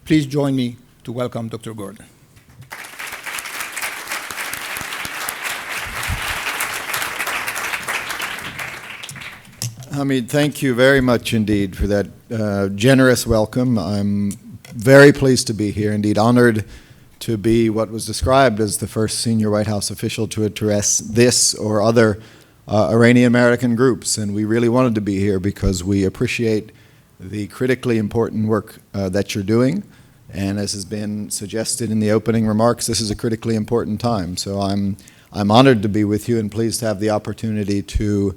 Please join me to welcome Dr. Gordon. Hamid, thank you very much indeed for that generous welcome. I'm very pleased to be here, indeed honored to be what was described as the first senior White House official to address this or other Iranian American groups. And we really wanted to be here because we appreciate the critically important work that you're doing. And as has been suggested in the opening remarks, this is a critically important time. So I'm honored to be with you and pleased to have the opportunity to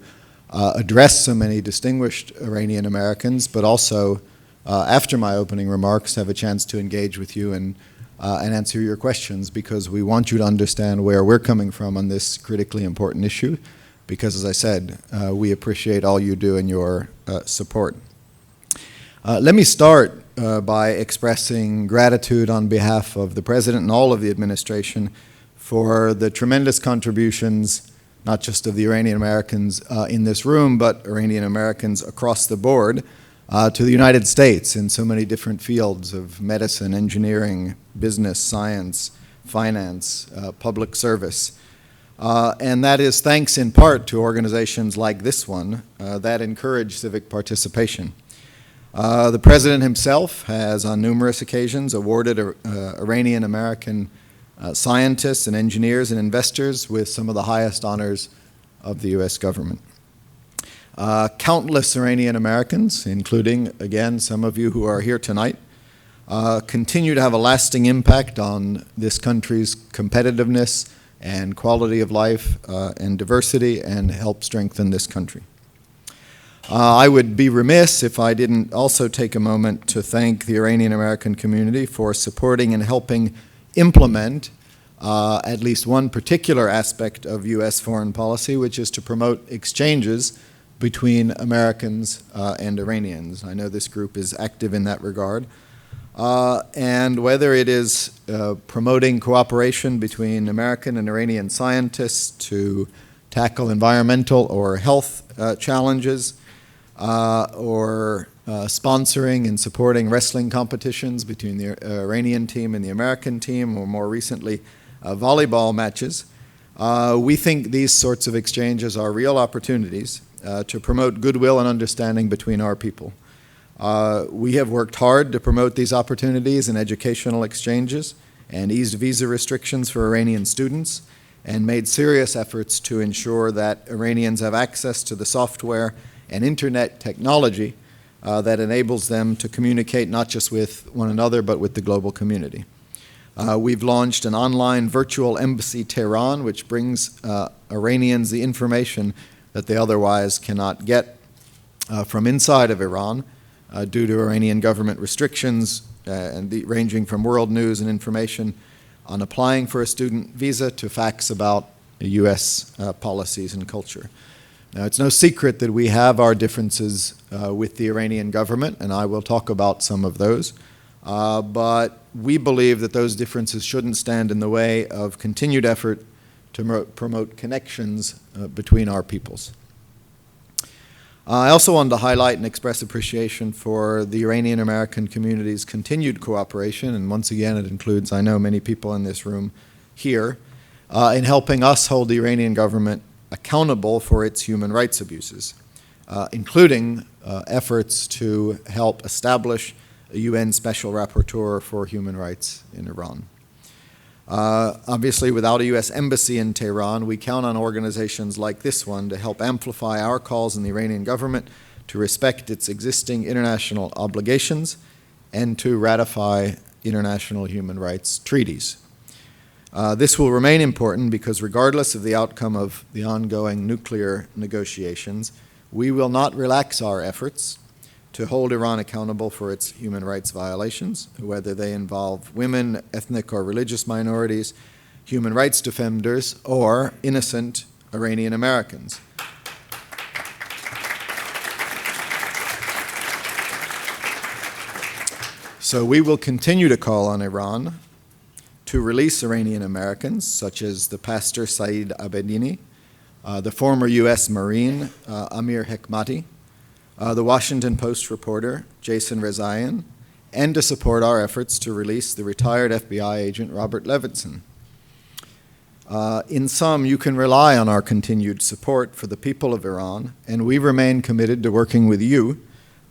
address so many distinguished Iranian Americans, but also, after my opening remarks, have a chance to engage with you and answer your questions, because we want you to understand where we're coming from on this critically important issue, because, as I said, we appreciate all you do and your support. Let me start by expressing gratitude on behalf of the President and all of the administration for the tremendous contributions, not just of the Iranian Americans in this room, but Iranian Americans across the board to the United States in so many different fields of medicine, engineering, business, science, finance, public service. And that is thanks in part to organizations like this one that encourage civic participation. The President himself has on numerous occasions awarded Iranian American scientists and engineers and investors with some of the highest honors of the U.S. government. Countless Iranian Americans, including, again, some of you who are here tonight, continue to have a lasting impact on this country's competitiveness and quality of life and diversity, and help strengthen this country. I would be remiss if I didn't also take a moment to thank the Iranian American community for supporting and helping implement at least one particular aspect of U.S. foreign policy, which is to promote exchanges between Americans and Iranians. I know this group is active in that regard. And whether it is promoting cooperation between American and Iranian scientists to tackle environmental or health challenges, or sponsoring and supporting wrestling competitions between the Iranian team and the American team, or more recently, volleyball matches. We think these sorts of exchanges are real opportunities to promote goodwill and understanding between our people. We have worked hard to promote these opportunities in educational exchanges and eased visa restrictions for Iranian students, and made serious efforts to ensure that Iranians have access to the software and internet technology that enables them to communicate not just with one another, but with the global community. We've launched an online virtual embassy Tehran, which brings Iranians the information that they otherwise cannot get from inside of Iran due to Iranian government restrictions ranging from world news and information on applying for a student visa to facts about U.S. policies and culture. Now, it's no secret that we have our differences with the Iranian government, and I will talk about some of those. But we believe that those differences shouldn't stand in the way of continued effort to promote connections between our peoples. I also wanted to highlight and express appreciation for the Iranian American community's continued cooperation, and once again it includes, I know, many people in this room here, in helping us hold the Iranian government accountable for its human rights abuses, including efforts to help establish a UN Special Rapporteur for Human Rights in Iran. Obviously, without a U.S. embassy in Tehran, we count on organizations like this one to help amplify our calls in the Iranian government to respect its existing international obligations and to ratify international human rights treaties. This will remain important because regardless of the outcome of the ongoing nuclear negotiations, we will not relax our efforts to hold Iran accountable for its human rights violations, whether they involve women, ethnic or religious minorities, human rights defenders, or innocent Iranian Americans. So we will continue to call on Iran to release Iranian Americans, such as the pastor Saeed Abedini, the former U.S. Marine Amir Hekmati, the Washington Post reporter Jason Rezaian, and to support our efforts to release the retired FBI agent Robert Levinson. In sum, you can rely on our continued support for the people of Iran, and we remain committed to working with you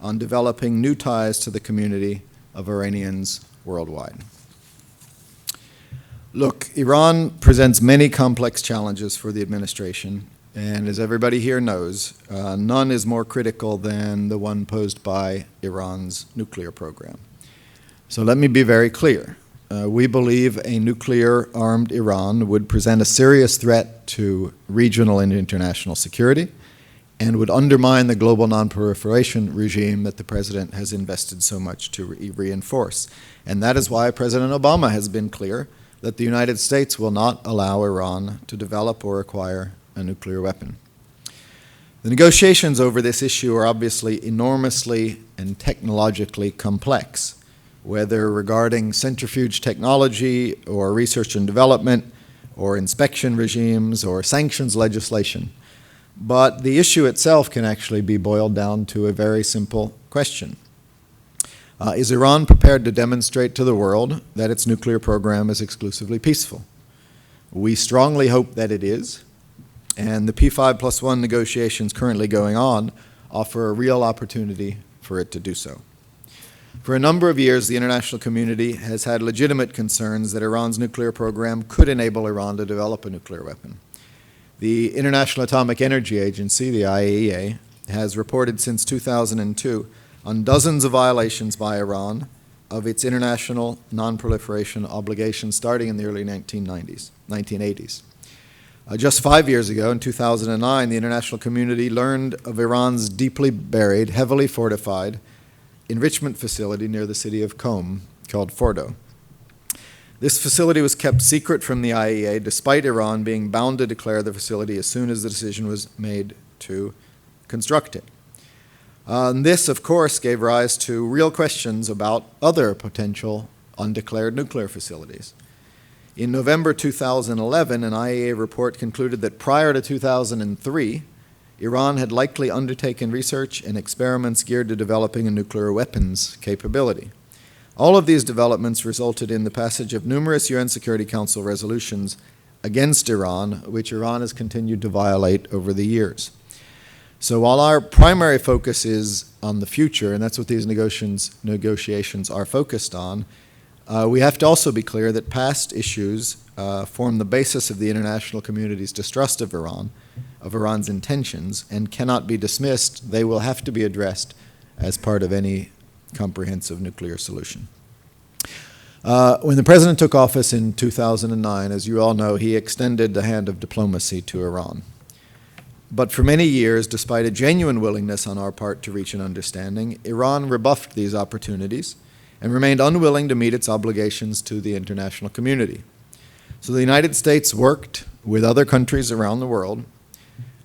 on developing new ties to the community of Iranians worldwide. Look, Iran presents many complex challenges for the administration, and as everybody here knows, none is more critical than the one posed by Iran's nuclear program. So let me be very clear. We believe a nuclear-armed Iran would present a serious threat to regional and international security and would undermine the global nonproliferation regime that the President has invested so much to reinforce. And that is why President Obama has been clear that the United States will not allow Iran to develop or acquire a nuclear weapon. The negotiations over this issue are obviously enormously and technologically complex, whether regarding centrifuge technology or research and development or inspection regimes or sanctions legislation. But the issue itself can actually be boiled down to a very simple question. Is Iran prepared to demonstrate to the world that its nuclear program is exclusively peaceful? We strongly hope that it is, and the P5+1 negotiations currently going on offer a real opportunity for it to do so. For a number of years, the international community has had legitimate concerns that Iran's nuclear program could enable Iran to develop a nuclear weapon. The International Atomic Energy Agency, the IAEA, has reported since 2002 on dozens of violations by Iran of its international non-proliferation obligations starting in the early 1980s. Just 5 years ago, in 2009, the international community learned of Iran's deeply buried, heavily fortified enrichment facility near the city of Qom called Fordo. This facility was kept secret from the IAEA despite Iran being bound to declare the facility as soon as the decision was made to construct it. This, of course, gave rise to real questions about other potential undeclared nuclear facilities. In November 2011, an IAEA report concluded that prior to 2003, Iran had likely undertaken research and experiments geared to developing a nuclear weapons capability. All of these developments resulted in the passage of numerous UN Security Council resolutions against Iran, which Iran has continued to violate over the years. So while our primary focus is on the future, and that's what these negotiations are focused on, we have to also be clear that past issues form the basis of the international community's distrust of Iran, of Iran's intentions, and cannot be dismissed. They will have to be addressed as part of any comprehensive nuclear solution. When the President took office in 2009, as you all know, he extended the hand of diplomacy to Iran. But for many years, despite a genuine willingness on our part to reach an understanding, Iran rebuffed these opportunities and remained unwilling to meet its obligations to the international community. So the United States worked with other countries around the world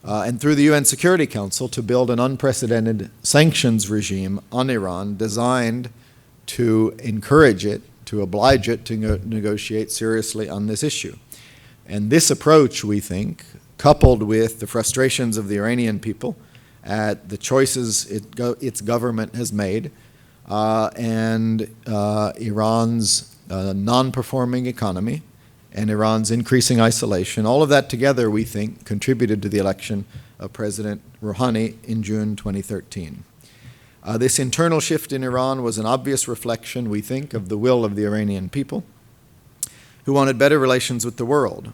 and through the UN Security Council to build an unprecedented sanctions regime on Iran designed to encourage it, to oblige it to negotiate seriously on this issue. And this approach, we think, coupled with the frustrations of the Iranian people at the choices its government has made and Iran's non-performing economy and Iran's increasing isolation, all of that together, we think, contributed to the election of President Rouhani in June 2013. This internal shift in Iran was an obvious reflection, we think, of the will of the Iranian people, who wanted better relations with the world.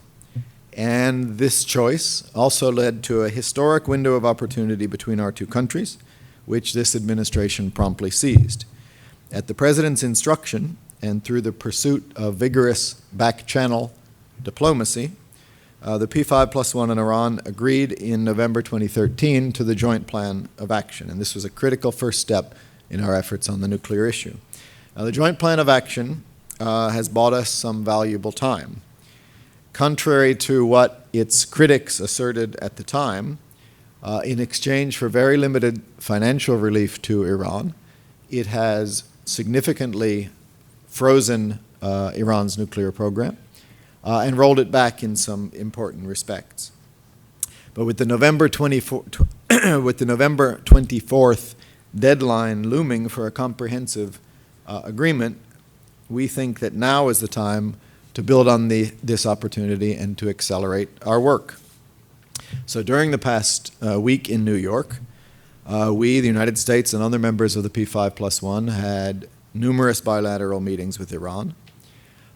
And this choice also led to a historic window of opportunity between our two countries, which this administration promptly seized. At the President's instruction, and through the pursuit of vigorous back-channel diplomacy, the P5+1 and Iran agreed in November 2013 to the Joint Plan of Action, and this was a critical first step in our efforts on the nuclear issue. Now, the Joint Plan of Action has bought us some valuable time. Contrary to what its critics asserted at the time, in exchange for very limited financial relief to Iran, it has significantly frozen Iran's nuclear program and rolled it back in some important respects. But with the November 24th deadline looming for a comprehensive agreement, we think that now is the time to build on this opportunity and to accelerate our work. So during the past week in New York, we, the United States, and other members of the P5+1 had numerous bilateral meetings with Iran.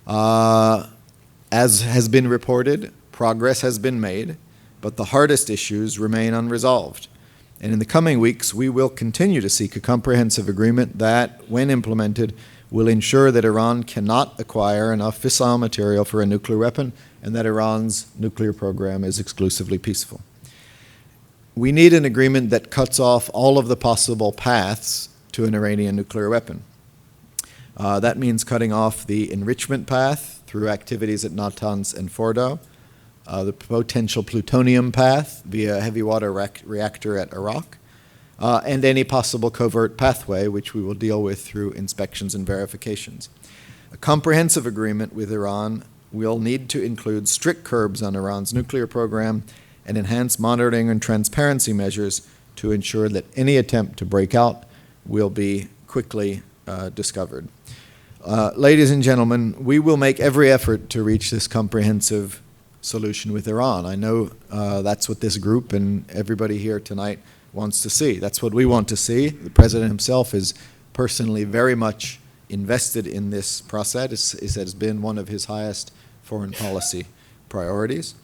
As has been reported, progress has been made, but the hardest issues remain unresolved. And in the coming weeks, we will continue to seek a comprehensive agreement that, when implemented, will ensure that Iran cannot acquire enough fissile material for a nuclear weapon and that Iran's nuclear program is exclusively peaceful. We need an agreement that cuts off all of the possible paths to an Iranian nuclear weapon. That means cutting off the enrichment path through activities at Natanz and Fordo, the potential plutonium path via heavy water reactor at Iraq, and any possible covert pathway, which we will deal with through inspections and verifications. A comprehensive agreement with Iran will need to include strict curbs on Iran's nuclear program and enhance monitoring and transparency measures to ensure that any attempt to break out will be quickly discovered. Ladies and gentlemen, we will make every effort to reach this comprehensive solution with Iran. I know that's what this group and everybody here tonight wants to see. That's what we want to see. The President himself is personally very much invested in this process. It has been one of his highest foreign policy priorities.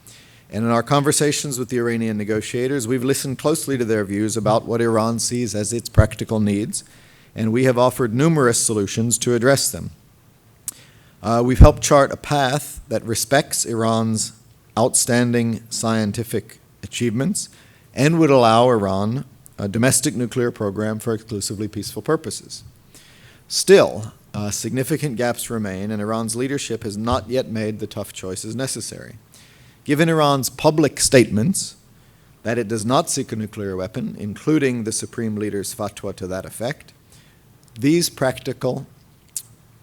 And in our conversations with the Iranian negotiators, we've listened closely to their views about what Iran sees as its practical needs, and we have offered numerous solutions to address them. We've helped chart a path that respects Iran's outstanding scientific achievements and would allow Iran a domestic nuclear program for exclusively peaceful purposes. Still, significant gaps remain, and Iran's leadership has not yet made the tough choices necessary. Given Iran's public statements that it does not seek a nuclear weapon, including the Supreme Leader's fatwa to that effect, these practical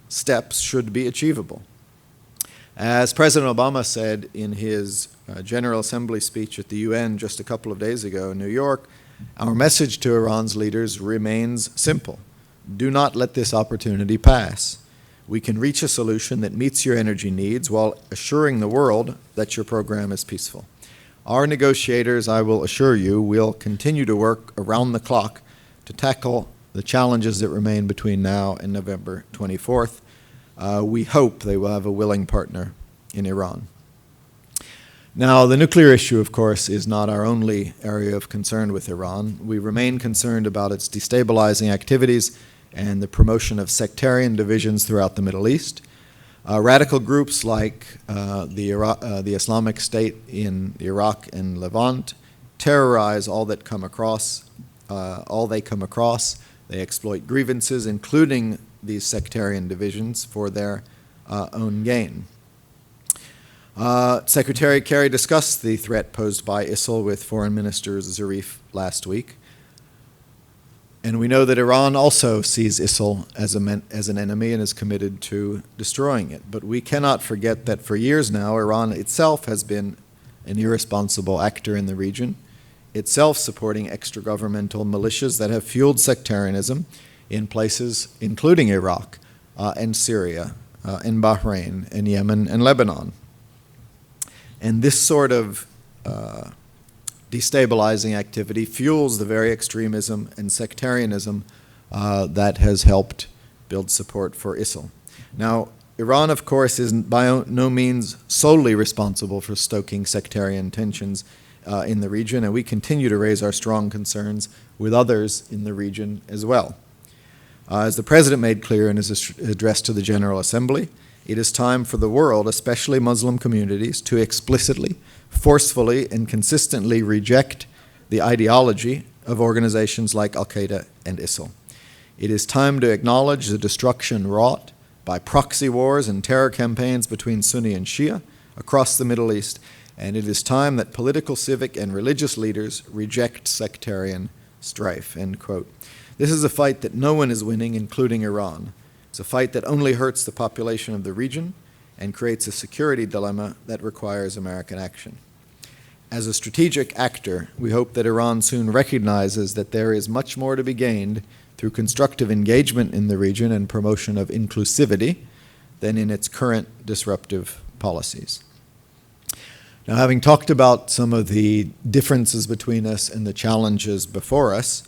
steps should be achievable. As President Obama said in his General Assembly speech at the UN just a couple of days ago in New York, our message to Iran's leaders remains simple. Do not let this opportunity pass. We can reach a solution that meets your energy needs while assuring the world that your program is peaceful. Our negotiators, I will assure you, will continue to work around the clock to tackle the challenges that remain between now and November 24th. We hope they will have a willing partner in Iran. Now, the nuclear issue, of course, is not our only area of concern with Iran. We remain concerned about its destabilizing activities and the promotion of sectarian divisions throughout the Middle East. Radical groups like the Islamic State in Iraq and Levant terrorize all they come across. They exploit grievances, including these sectarian divisions, for their own gain. Secretary Kerry discussed the threat posed by ISIL with Foreign Minister Zarif last week. And we know that Iran also sees ISIL as an enemy and is committed to destroying it. But we cannot forget that for years now, Iran itself has been an irresponsible actor in the region, itself supporting extra-governmental militias that have fueled sectarianism in places including Iraq and Syria and Bahrain and Yemen and Lebanon. And this sort of destabilizing activity fuels the very extremism and sectarianism that has helped build support for ISIL. Now, Iran, of course, is by no means solely responsible for stoking sectarian tensions in the region, and we continue to raise our strong concerns with others in the region as well. As the President made clear in his address to the General Assembly, it is time for the world, especially Muslim communities, to explicitly, forcefully, and consistently reject the ideology of organizations like Al-Qaeda and ISIL. It is time to acknowledge the destruction wrought by proxy wars and terror campaigns between Sunni and Shia across the Middle East, and it is time that political, civic, and religious leaders reject sectarian strife, end quote. This is a fight that no one is winning, including Iran. It's a fight that only hurts the population of the region and creates a security dilemma that requires American action. As a strategic actor, we hope that Iran soon recognizes that there is much more to be gained through through constructive engagement in the region and promotion of inclusivity than in its current disruptive policies. Now, having talked about some of the differences between us and the challenges before us,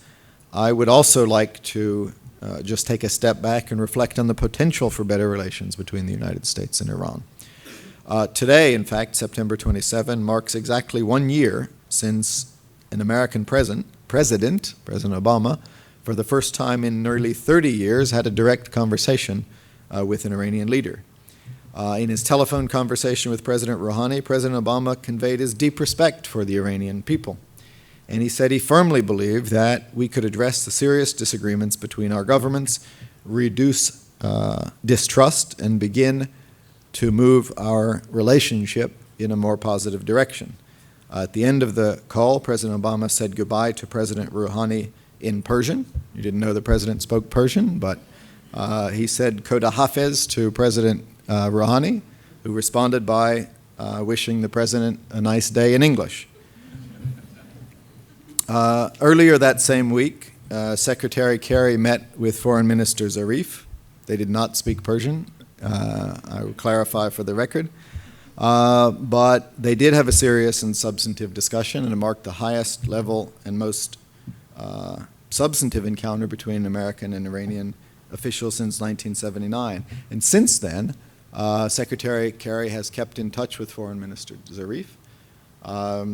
I would also like to just take a step back and reflect on the potential for better relations between the United States and Iran. Today, in fact, September 27, marks exactly 1 year since an American President Obama, for the first time in nearly 30 years, had a direct conversation with an Iranian leader. In his telephone conversation with President Rouhani, President Obama conveyed his deep respect for the Iranian people. And he said he firmly believed that we could address the serious disagreements between our governments, reduce distrust, and begin to move our relationship in a more positive direction. At the end of the call, President Obama said goodbye to President Rouhani in Persian. You didn't know the president spoke Persian, but he said Khoda Hafez to President Rouhani, who responded by wishing the president a nice day in English. Earlier that same week, Secretary Kerry met with Foreign Minister Zarif. They did not speak Persian, I will clarify for the record. But they did have a serious and substantive discussion, and it marked the highest level and most substantive encounter between American and Iranian officials since 1979. And since then, Secretary Kerry has kept in touch with Foreign Minister Zarif.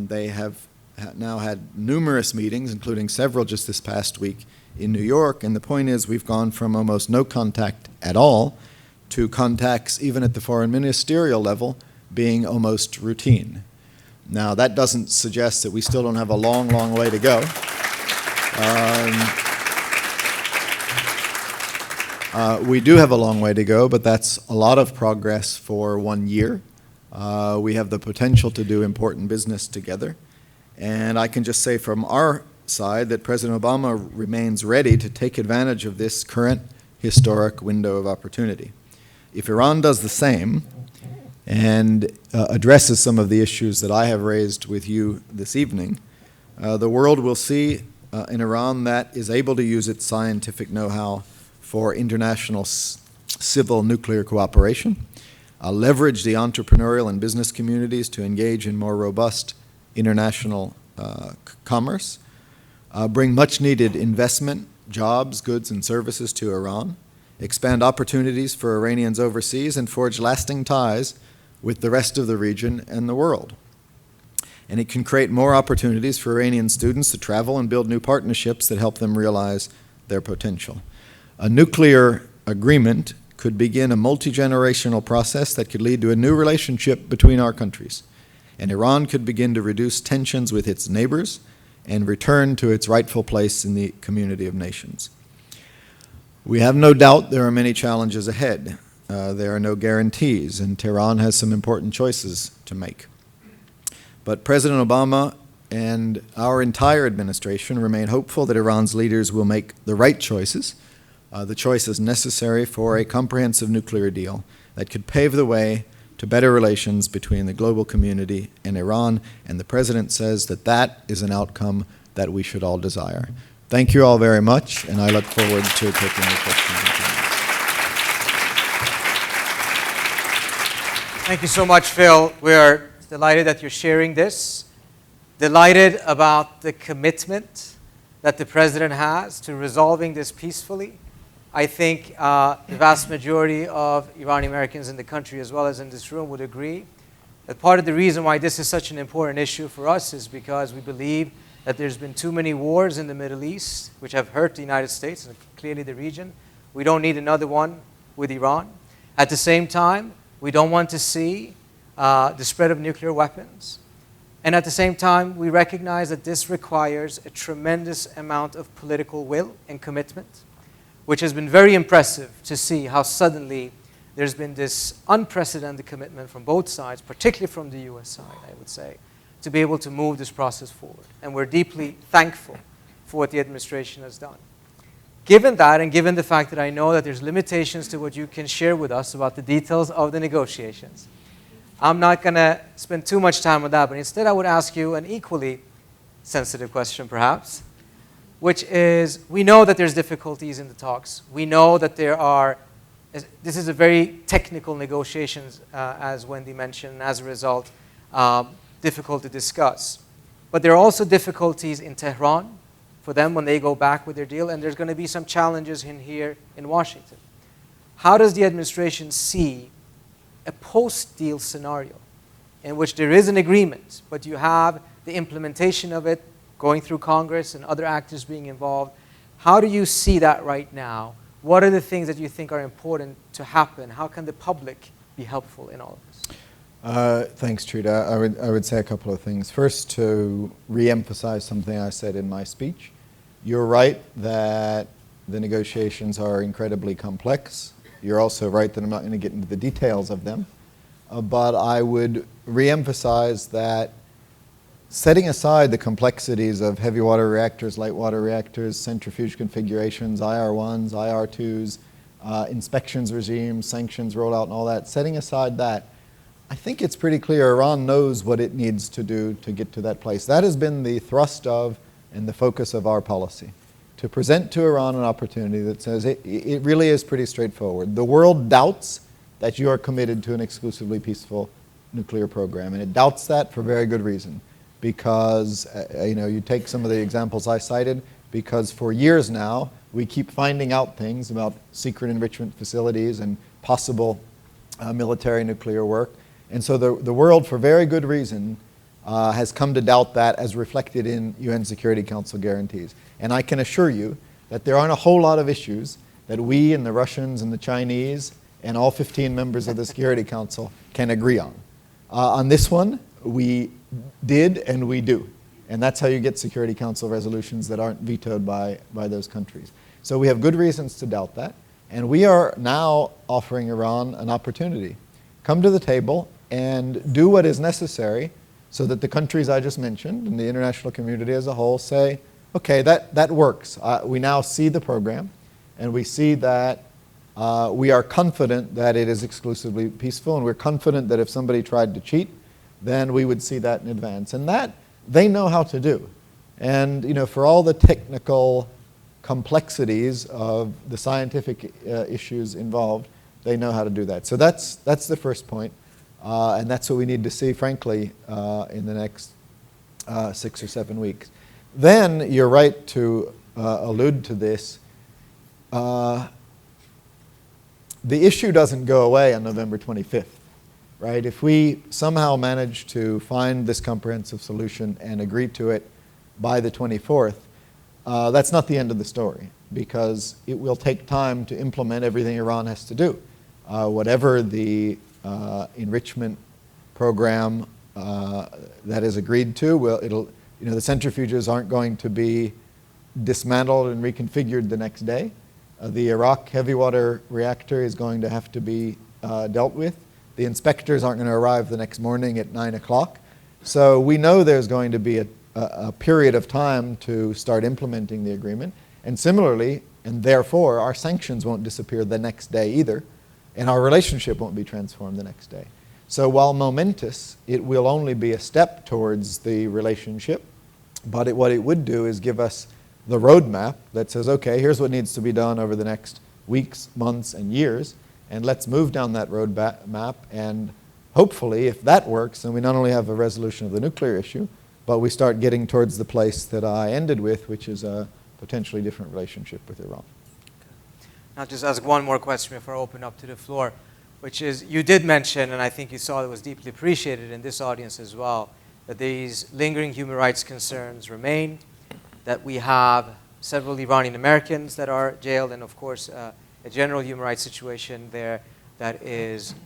They have now had numerous meetings, including several just this past week in New York, and the point is we've gone from almost no contact at all to contacts even at the foreign ministerial level being almost routine. Now, that doesn't suggest that we still don't have a long, long way to go. We do have a long way to go, but that's a lot of progress for 1 year. We have the potential to do important business together. And I can just say from our side that President Obama remains ready to take advantage of this current historic window of opportunity. If Iran does the same and addresses some of the issues that I have raised with you this evening, the world will see an Iran that is able to use its scientific know-how for international civil nuclear cooperation, leverage the entrepreneurial and business communities to engage in more robust international commerce, bring much-needed investment, jobs, goods, and services to Iran, expand opportunities for Iranians overseas, and forge lasting ties with the rest of the region and the world. And it can create more opportunities for Iranian students to travel and build new partnerships that help them realize their potential. A nuclear agreement could begin a multi-generational process that could lead to a new relationship between our countries. And Iran could begin to reduce tensions with its neighbors and return to its rightful place in the community of nations. We have no doubt there are many challenges ahead. There are no guarantees, and Tehran has some important choices to make. But President Obama and our entire administration remain hopeful that Iran's leaders will make the right choices, the choices necessary for a comprehensive nuclear deal that could pave the way to better relations between the global community and Iran, and the President says that that is an outcome that we should all desire. Thank you all very much, and I look forward to taking your questions. Thank you so much, Phil. We are delighted that you're sharing this, delighted about the commitment that the President has to resolving this peacefully. I think the vast majority of Iranian Americans in the country, as well as in this room, would agree that part of the reason why this is such an important issue for us is because we believe that there's been too many wars in the Middle East, which have hurt the United States and clearly the region. We don't need another one with Iran. At the same time, we don't want to see the spread of nuclear weapons. And at the same time, we recognize that this requires a tremendous amount of political will and commitment, which has been very impressive to see how suddenly there's been this unprecedented commitment from both sides, particularly from the US side, I would say, to be able to move this process forward. And we're deeply thankful for what the administration has done. Given that, and given the fact that I know that there's limitations to what you can share with us about the details of the negotiations, I'm not going to spend too much time on that, but instead I would ask you an equally sensitive question, perhaps. which is we know that there's difficulties in the talks. We know that this is a very technical negotiations, as Wendy mentioned, and as a result, difficult to discuss. But there are also difficulties in Tehran for them when they go back with their deal, and there's going to be some challenges here in Washington. How does the administration see a post-deal scenario in which there is an agreement, but you have the implementation of it going through Congress and other actors being involved? How do you see that right now? What are the things that you think are important to happen? How can the public be helpful in all of this? Thanks, Trita. I would say a couple of things. First, to re-emphasize something I said in my speech. You're right that the negotiations are incredibly complex. You're also right that I'm not going to get into the details of them. But I would re-emphasize that setting aside the complexities of heavy water reactors, light water reactors, centrifuge configurations, IR1s, IR2s, inspections regimes, sanctions rollout and all that, setting aside that, I think it's pretty clear Iran knows what it needs to do to get to that place. That has been the thrust of and the focus of our policy, to present to Iran an opportunity that says it really is pretty straightforward. The world doubts that you are committed to an exclusively peaceful nuclear program, and it doubts that for very good reason. Because, you take some of the examples I cited, because for years now, we keep finding out things about secret enrichment facilities and possible military nuclear work. And so the world, for very good reason, has come to doubt that as reflected in UN Security Council guarantees. And I can assure you that there aren't a whole lot of issues that we and the Russians and the Chinese and all 15 members of the Security Council can agree on. On this one, we did and we do. And that's how you get Security Council resolutions that aren't vetoed by those countries. So we have good reasons to doubt that. And we are now offering Iran an opportunity. Come to the table and do what is necessary so that the countries I just mentioned and the international community as a whole say, okay, that works. We now see the program and we see that we are confident that it is exclusively peaceful, and we're confident that if somebody tried to cheat, then we would see that in advance. And that they know how to do. And for all the technical complexities of the scientific issues involved, they know how to do that. So that's the first point. And that's what we need to see, frankly, in the next 6 or 7 weeks. Then you're right to allude to this. The issue doesn't go away on November 25th, right? If we somehow manage to find this comprehensive solution and agree to it by the 24th, that's not the end of the story, because it will take time to implement everything Iran has to do. Whatever the enrichment program that is agreed to, the centrifuges aren't going to be dismantled and reconfigured the next day. The Iraq heavy water reactor is going to have to be dealt with. The inspectors aren't going to arrive the next morning at 9 o'clock. So we know there's going to be a period of time to start implementing the agreement. And similarly, and therefore, our sanctions won't disappear the next day either, and our relationship won't be transformed the next day. So while momentous, it will only be a step towards the relationship, but what it would do is give us the roadmap that says, okay, here's what needs to be done over the next weeks, months, and years, and let's move down that roadmap, and hopefully, if that works, then we not only have a resolution of the nuclear issue, but we start getting towards the place that I ended with, which is a potentially different relationship with Iran. I'll just ask one more question before I open up to the floor, which is, you did mention, and I think you saw it was deeply appreciated in this audience as well, that these lingering human rights concerns remain, that we have several Iranian Americans that are jailed, and of course, a general human rights situation there that is,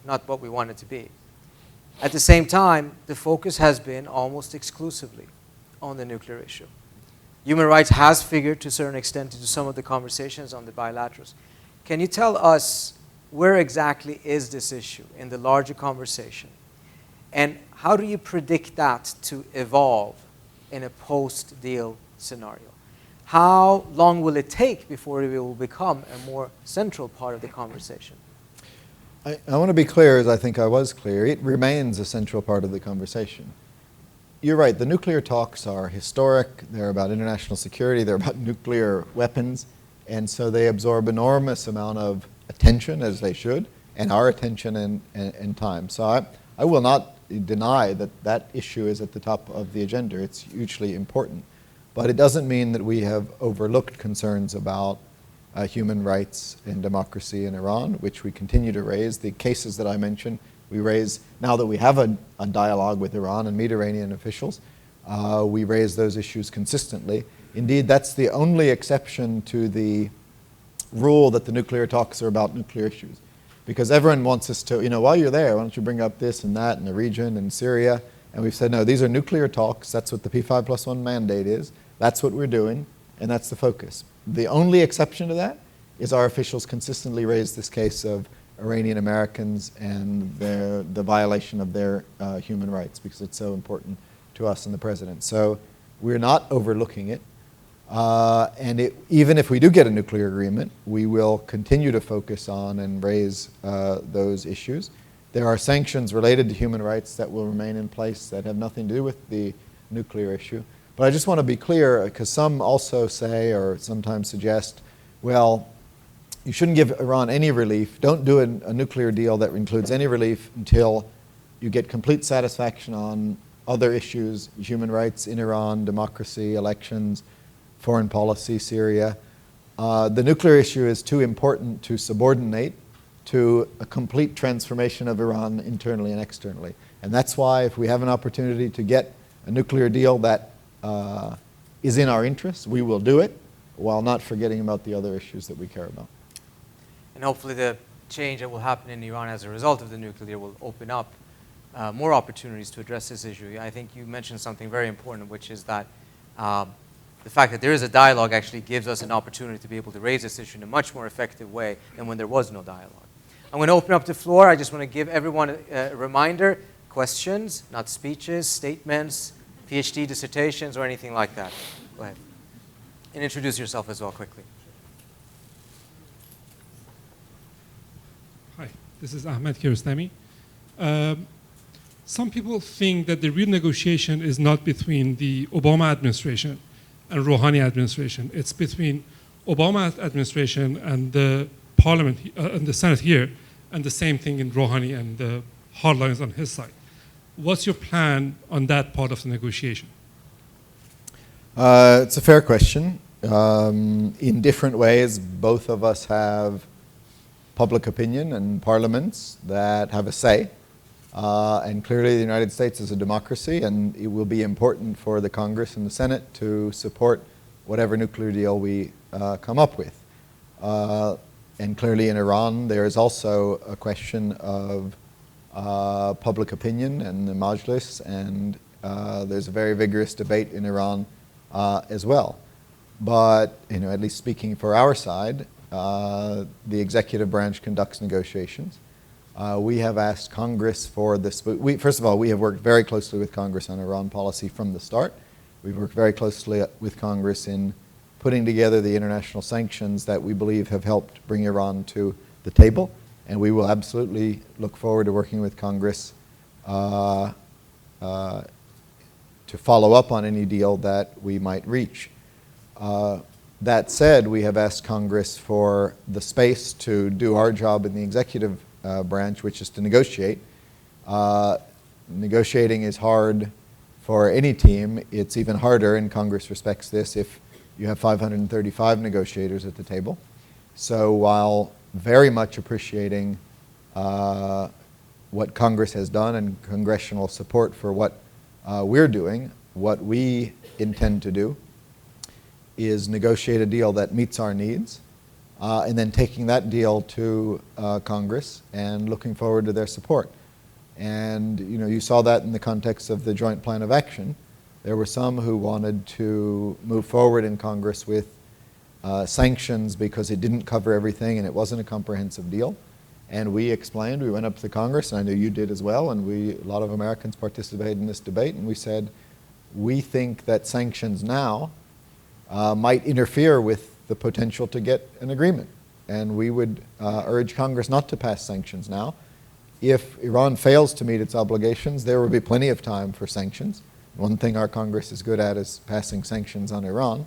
not what we want it to be. At the same time, the focus has been almost exclusively on the nuclear issue. Human rights has figured to a certain extent into some of the conversations on the bilaterals. Can you tell us where exactly is this issue in the larger conversation? And how do you predict that to evolve in a post-deal scenario? How long will it take before it will become a more central part of the conversation? I want to be clear, as I think I was clear. It remains a central part of the conversation. you're right. The nuclear talks are historic. They're about international security. They're about nuclear weapons. And so they absorb enormous amount of attention, as they should, and our attention and time. So I will not deny that that issue is at the top of the agenda. It's hugely important. But it doesn't mean that we have overlooked concerns about human rights and democracy in Iran, which we continue to raise. The cases that I mentioned, we raise, now that we have a dialogue with Iran and meet Iranian officials, we raise those issues consistently. Indeed, that's the only exception to the rule that the nuclear talks are about nuclear issues. Because everyone wants us to, while you're there, why don't you bring up this and that in the region and Syria? And we've said, no, these are nuclear talks. That's what the P5+1 mandate is. That's what we're doing, and that's the focus. The only exception to that is our officials consistently raise this case of Iranian Americans and the violation of their human rights, because it's so important to us and the president. So we're not overlooking it. Even if we do get a nuclear agreement, we will continue to focus on and raise those issues. There are sanctions related to human rights that will remain in place that have nothing to do with the nuclear issue. But I just want to be clear, because some also say or sometimes suggest, well, you shouldn't give Iran any relief. Don't do a nuclear deal that includes any relief until you get complete satisfaction on other issues, human rights in Iran, democracy, elections, foreign policy, Syria. The nuclear issue is too important to subordinate to a complete transformation of Iran internally and externally. And that's why if we have an opportunity to get a nuclear deal that is in our interest, we will do it, while not forgetting about the other issues that we care about. And hopefully the change that will happen in Iran as a result of the nuclear will open up more opportunities to address this issue. I think you mentioned something very important, which is that the fact that there is a dialogue actually gives us an opportunity to be able to raise this issue in a much more effective way than when there was no dialogue. I'm going to open up the floor. I just want to give everyone a reminder, questions, not speeches, statements, PhD dissertations, or anything like that. Go ahead. And introduce yourself as well quickly. Hi, this is Ahmed Kiarostami. Some people think that the real negotiation is not between the Obama administration and Rouhani administration. It's between Obama administration and the parliament and the Senate here, and the same thing in Rouhani and the hardliners on his side. What's your plan on that part of the negotiation? It's a fair question. In different ways, both of us have public opinion and parliaments that have a say. And clearly the United States is a democracy, and it will be important for the Congress and the Senate to support whatever nuclear deal we come up with. And clearly in Iran, there is also a question of public opinion and the Majlis, and there's a very vigorous debate in Iran as well. But, at least speaking for our side, the executive branch conducts negotiations. We have asked Congress for this. First of all, we have worked very closely with Congress on Iran policy from the start. We've worked very closely with Congress in putting together the international sanctions that we believe have helped bring Iran to the table. And we will absolutely look forward to working with Congress to follow up on any deal that we might reach. That said, we have asked Congress for the space to do our job in the executive branch, which is to negotiate. Negotiating is hard for any team. It's even harder, and Congress respects this, if you have 535 negotiators at the table. So while very much appreciating what Congress has done and congressional support for what we're doing, what we intend to do is negotiate a deal that meets our needs, and then taking that deal to Congress and looking forward to their support. And you saw that in the context of the Joint Plan of Action. There were some who wanted to move forward in Congress with sanctions because it didn't cover everything and it wasn't a comprehensive deal. And we explained, we went up to the Congress, and I know you did as well, and a lot of Americans participated in this debate, and we said, we think that sanctions now might interfere with the potential to get an agreement. And we would urge Congress not to pass sanctions now. If Iran fails to meet its obligations, there will be plenty of time for sanctions. One thing our Congress is good at is passing sanctions on Iran.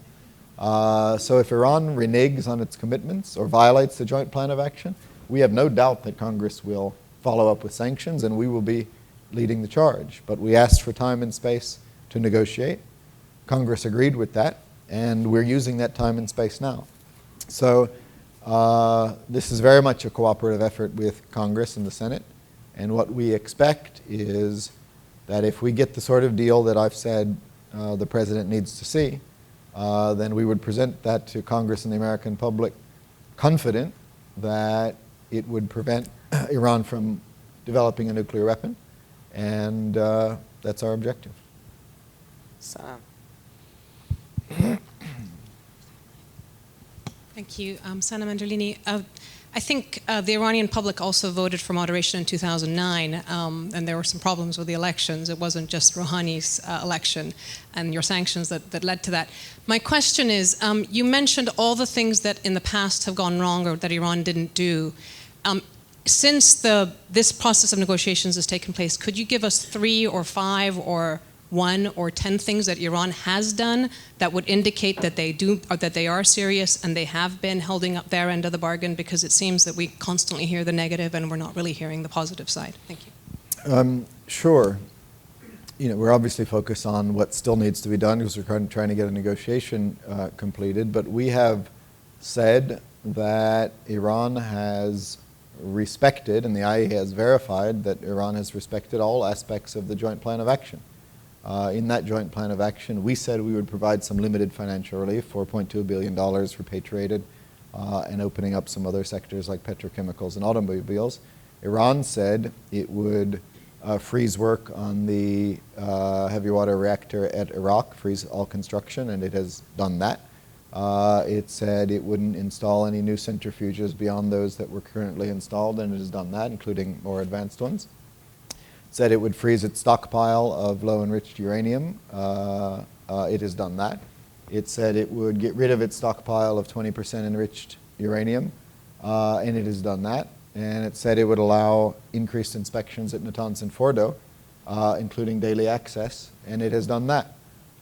So if Iran reneges on its commitments or violates the Joint Plan of Action, we have no doubt that Congress will follow up with sanctions, and we will be leading the charge. But we asked for time and space to negotiate. Congress agreed with that, and we're using that time and space now. So this is very much a cooperative effort with Congress and the Senate, and what we expect is that if we get the sort of deal that I've said the President needs to see, then we would present that to Congress and the American public confident that it would prevent Iran from developing a nuclear weapon, and that's our objective. Sam. Thank you. Sana Mandolini. I think the Iranian public also voted for moderation in 2009, and there were some problems with the elections. It wasn't just Rouhani's election and your sanctions that led to that. My question is, you mentioned all the things that in the past have gone wrong or that Iran didn't do. Since this process of negotiations has taken place, could you give us 3 or 5 or 1 or 10 things that Iran has done that would indicate that they do, or that they are serious and they have been holding up their end of the bargain? Because it seems that we constantly hear the negative and we're not really hearing the positive side. Thank you. Sure. We're obviously focused on what still needs to be done because we're trying to get a negotiation completed. But we have said that Iran has respected, and the IAEA has verified that Iran has respected all aspects of the Joint Plan of Action. In that Joint Plan of Action, we said we would provide some limited financial relief, $4.2 billion repatriated, and opening up some other sectors like petrochemicals and automobiles. Iran said it would freeze work on the heavy water reactor at Iraq, freeze all construction, and it has done that. It said it wouldn't install any new centrifuges beyond those that were currently installed, and it has done that, including more advanced ones. It said it would freeze its stockpile of low-enriched uranium. It has done that. It said it would get rid of its stockpile of 20% enriched uranium, and it has done that. And it said it would allow increased inspections at Natanz and Fordo, including daily access, and it has done that.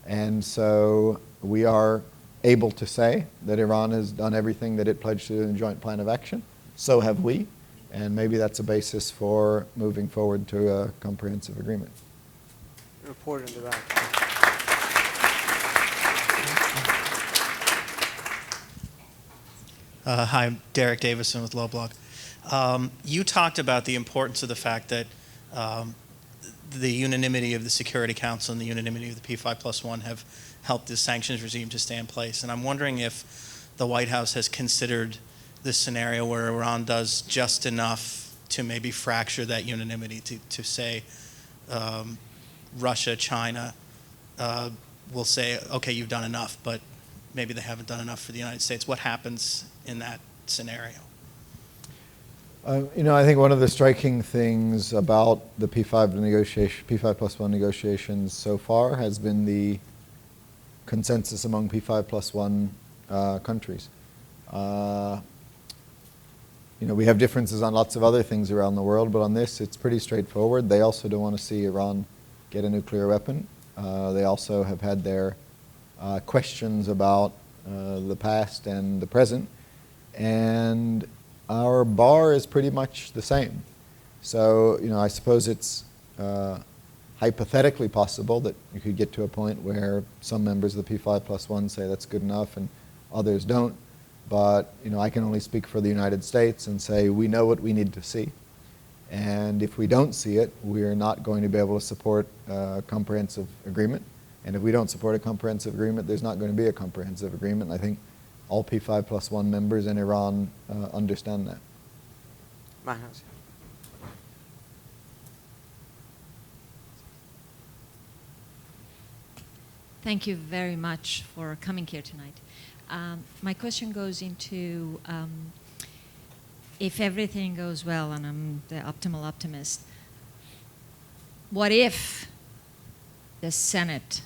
And so we are able to say that Iran has done everything that it pledged to do in the Joint Plan of Action. So have we, and maybe that's a basis for moving forward to a comprehensive agreement. Report in the back. Hi, I'm Derek Davison with Lowblog. You talked about the importance of the fact that the unanimity of the Security Council and the unanimity of the P5+1 have helped the sanctions regime to stay in place. And I'm wondering if the White House has considered this scenario where Iran does just enough to maybe fracture that unanimity to say Russia, China will say, okay, you've done enough, but maybe they haven't done enough for the United States. What happens in that scenario? I think one of the striking things about the P5+1 negotiations so far has been the consensus among P5+1 countries. We have differences on lots of other things around the world, but on this, it's pretty straightforward. They also don't want to see Iran get a nuclear weapon. They also have had their questions about the past and the present, and our bar is pretty much the same. So, I suppose it's hypothetically possible that you could get to a point where some members of the P5+1 say that's good enough and others don't. But, I can only speak for the United States and say we know what we need to see. And if we don't see it, we're not going to be able to support a comprehensive agreement. And if we don't support a comprehensive agreement, there's not going to be a comprehensive agreement. I think all P5+1 members in Iran understand that. Mahnaz. Thank you very much for coming here tonight. My question goes into if everything goes well, and I'm the optimal optimist, what if the Senate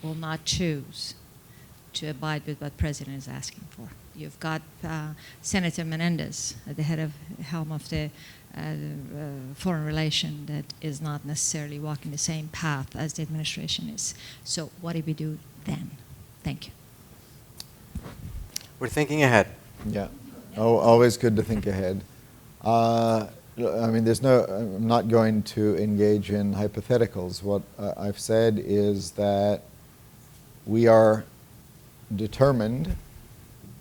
will not choose to abide with what the President is asking for? You've got Senator Menendez at the helm of the foreign relation that is not necessarily walking the same path as the administration is. So what do we do then? Thank you. We're thinking ahead. Yeah. Oh, always good to think ahead. I mean, I'm not going to engage in hypotheticals. What I've said is that we are determined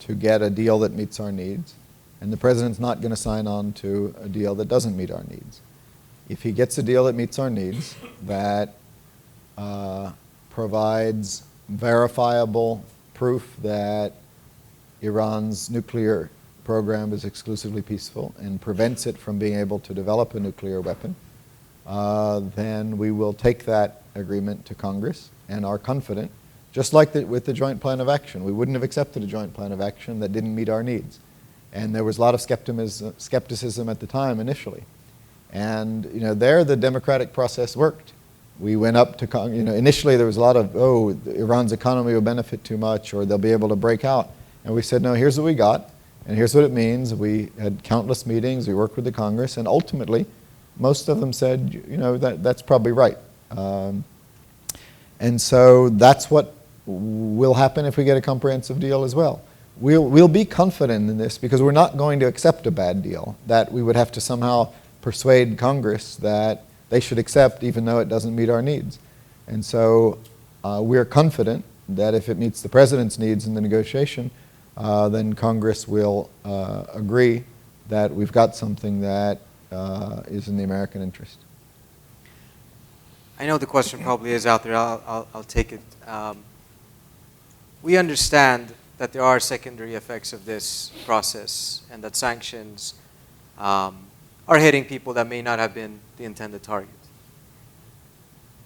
to get a deal that meets our needs, and the president's not going to sign on to a deal that doesn't meet our needs. If he gets a deal that meets our needs, that provides verifiable proof that Iran's nuclear program is exclusively peaceful and prevents it from being able to develop a nuclear weapon, then we will take that agreement to Congress and are confident, just like with the joint plan of action. We wouldn't have accepted a joint plan of action that didn't meet our needs. And there was a lot of skepticism at the time initially. And there the democratic process worked. We went up to, initially there was a lot of, Iran's economy will benefit too much or they'll be able to break out. And we said, no, here's what we got. And here's what it means. We had countless meetings. We worked with the Congress. And ultimately, most of them said, that's probably right. And so that's what will happen if we get a comprehensive deal as well. We'll be confident in this because we're not going to accept a bad deal that we would have to somehow persuade Congress that they should accept even though it doesn't meet our needs. And so we're confident that if it meets the president's needs in the negotiation, then Congress will agree that we've got something that is in the American interest. I know the question probably is out there. I'll take it. We understand that there are secondary effects of this process and that sanctions are hitting people that may not have been the intended target.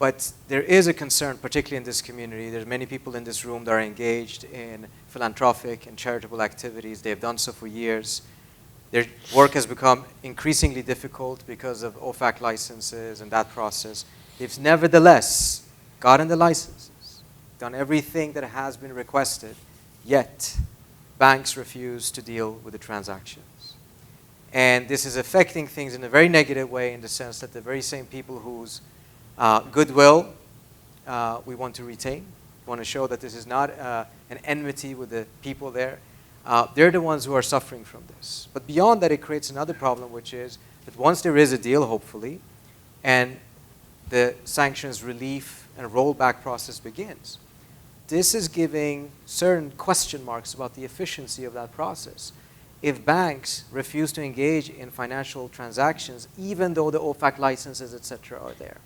But there is a concern, particularly in this community. There's many people in this room that are engaged in philanthropic and charitable activities. They've done so for years. Their work has become increasingly difficult because of OFAC licenses and that process. They've nevertheless gotten the licenses, done everything that has been requested, yet banks refuse to deal with the transactions. And this is affecting things in a very negative way in the sense that the very same people whose goodwill we want to retain, we want to show that this is not an enmity with the people there, they're the ones who are suffering from this. But beyond that, it creates another problem, which is that once there is a deal, hopefully, and the sanctions relief and rollback process begins, this is giving certain question marks about the efficiency of that process. If banks refuse to engage in financial transactions, even though the OFAC licenses, etc., are there.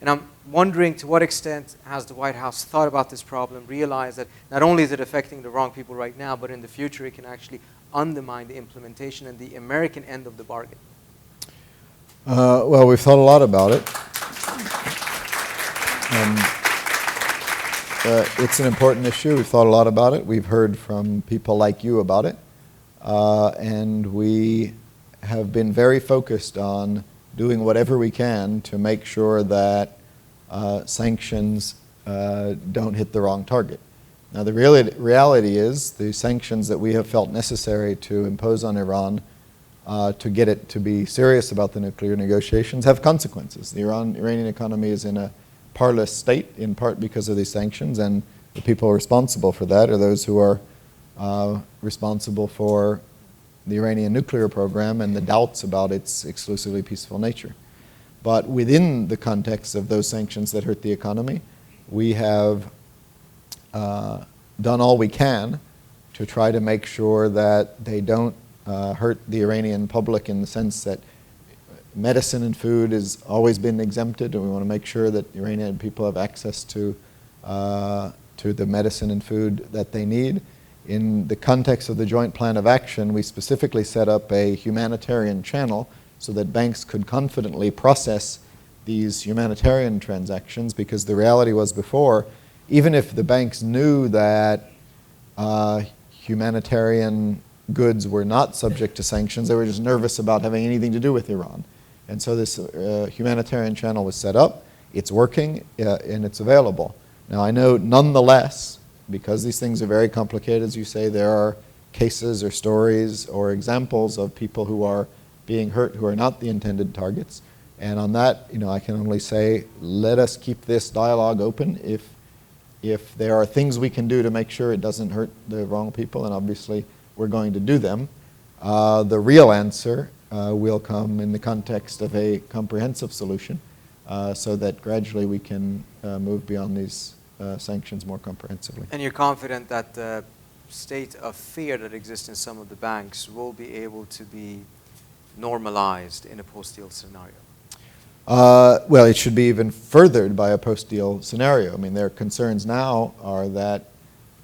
And I'm wondering to what extent has the White House thought about this problem, realized that not only is it affecting the wrong people right now, but in the future it can actually undermine the implementation and the American end of the bargain? Well, we've thought a lot about it. It's an important issue. We've thought a lot about it. We've heard from people like you about it. And we have been very focused on doing whatever we can to make sure that sanctions don't hit the wrong target. Now, the reality is the sanctions that we have felt necessary to impose on Iran to get it to be serious about the nuclear negotiations have consequences. The Iranian economy is in a parlous state, in part because of these sanctions, and the people responsible for that are those who are responsible for the Iranian nuclear program and the doubts about its exclusively peaceful nature. But within the context of those sanctions that hurt the economy, we have done all we can to try to make sure that they don't hurt the Iranian public in the sense that medicine and food has always been exempted, and we want to make sure that Iranian people have access to the medicine and food that they need. In the context of the Joint Plan of Action, we specifically set up a humanitarian channel so that banks could confidently process these humanitarian transactions, because the reality was before, even if the banks knew that humanitarian goods were not subject to sanctions, they were just nervous about having anything to do with Iran. And so this humanitarian channel was set up, it's working, and it's available. Now I know nonetheless, because these things are very complicated, as you say, there are cases or stories or examples of people who are being hurt who are not the intended targets. And on that, I can only say, let us keep this dialogue open. If there are things we can do to make sure it doesn't hurt the wrong people, and obviously we're going to do them, the real answer will come in the context of a comprehensive solution, so that gradually we can move beyond these sanctions more comprehensively. And you're confident that the state of fear that exists in some of the banks will be able to be normalized in a post-deal scenario? Well, it should be even furthered by a post-deal scenario. I mean, their concerns now are that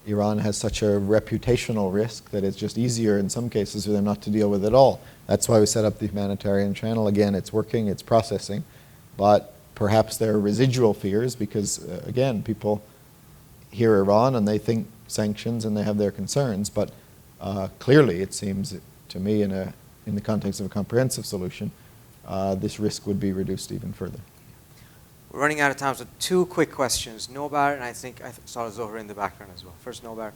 Iran has such a reputational risk that it's just easier in some cases for them not to deal with it all. That's why we set up the humanitarian channel. Again, it's working, it's processing, but perhaps there are residual fears because, again, people hear Iran and they think sanctions and they have their concerns, but clearly it seems to me in the context of a comprehensive solution, this risk would be reduced even further. We're running out of time, so two quick questions. Nobar, and I think I saw Zohra in the background as well. First, Nobar.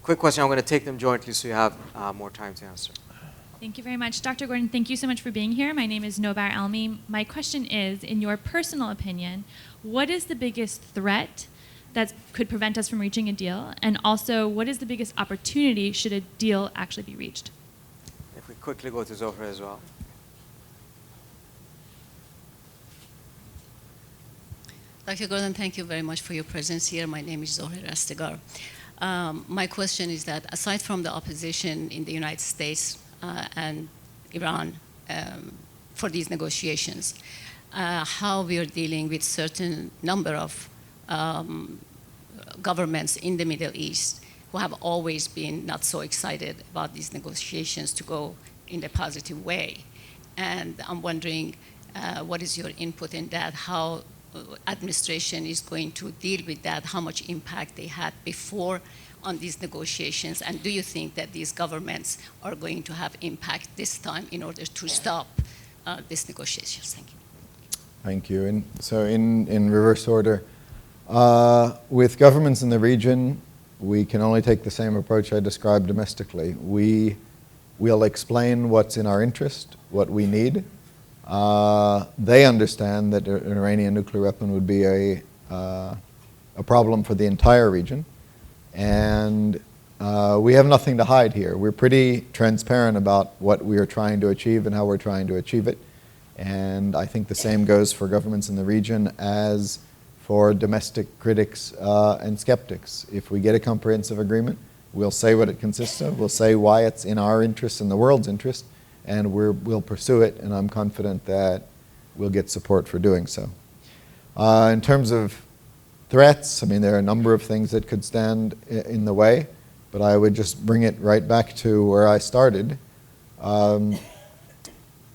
Quick question. I'm going to take them jointly so you have more time to answer. Thank you very much. Dr. Gordon, thank you so much for being here. My name is Nobar Almi. My question is, in your personal opinion, what is the biggest threat that could prevent us from reaching a deal? And also, what is the biggest opportunity should a deal actually be reached? If we quickly go to Zohra as well. Dr. Gordon, thank you very much for your presence here. My name is Zohra Rastegar. My question is that aside from the opposition in the United States and Iran for these negotiations, how we are dealing with certain number of governments in the Middle East who have always been not so excited about these negotiations to go in a positive way. And I'm wondering what is your input in that, how administration is going to deal with that, how much impact they had before on these negotiations, and do you think that these governments are going to have impact this time in order to stop these negotiations? Thank you. Thank you. And so in reverse order, with governments in the region, we can only take the same approach I described domestically. We'll explain what's in our interest, what we need. They understand that an Iranian nuclear weapon would be a problem for the entire region. And we have nothing to hide here. We're pretty transparent about what we are trying to achieve and how we're trying to achieve it. And I think the same goes for governments in the region as for domestic critics and skeptics. If we get a comprehensive agreement, we'll say what it consists of, we'll say why it's in our interest and the world's interest, and we'll pursue it, and I'm confident that we'll get support for doing so. In terms of threats, I mean, there are a number of things that could stand in the way, but I would just bring it right back to where I started.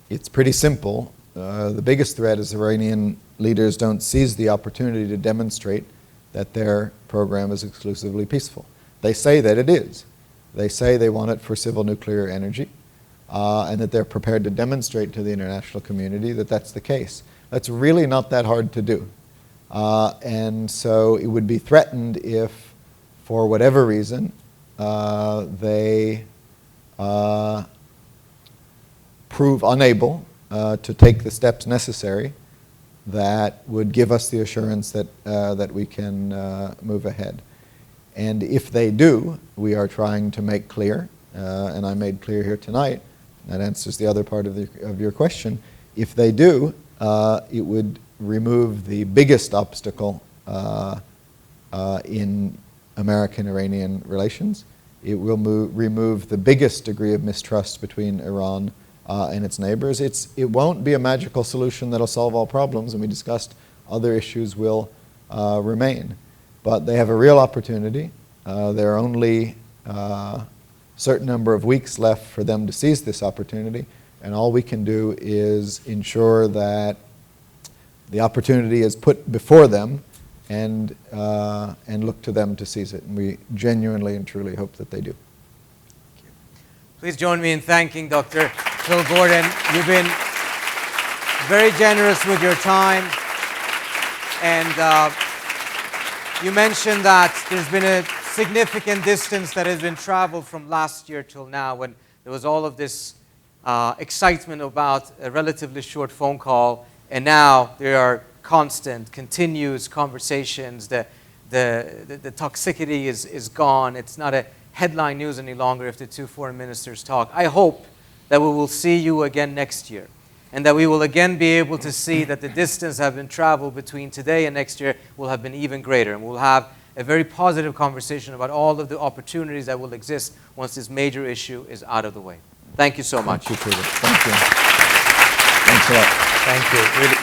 It's pretty simple. The biggest threat is Iranian leaders don't seize the opportunity to demonstrate that their program is exclusively peaceful. They say that it is. They say they want it for civil nuclear energy, and that they're prepared to demonstrate to the international community that that's the case. That's really not that hard to do. And so it would be threatened if, for whatever reason, they prove unable to take the steps necessary that would give us the assurance that, that we can move ahead. And if they do, we are trying to make clear, and I made clear here tonight, that answers the other part of your question, if they do, it would remove the biggest obstacle in American-Iranian relations. It will remove the biggest degree of mistrust between Iran and its neighbors. It won't be a magical solution that'll solve all problems, and we discussed other issues will remain. But they have a real opportunity. There are only a certain number of weeks left for them to seize this opportunity, and all we can do is ensure that the opportunity is put before them and look to them to seize it. And we genuinely and truly hope that they do. Please join me in thanking Dr. Phil Gordon. You've been very generous with your time. And you mentioned that there's been a significant distance that has been traveled from last year till now, when there was all of this excitement about a relatively short phone call, and now there are constant, continuous conversations. The toxicity is gone. It's not a headline news any longer if the two foreign ministers talk. I hope that we will see you again next year, and that we will again be able to see that the distance have been traveled between today and next year will have been even greater, and we'll have a very positive conversation about all of the opportunities that will exist once this major issue is out of the way. Thank you so much. Thank you, Peter. Thank you. Thanks a lot. Thank you. Really.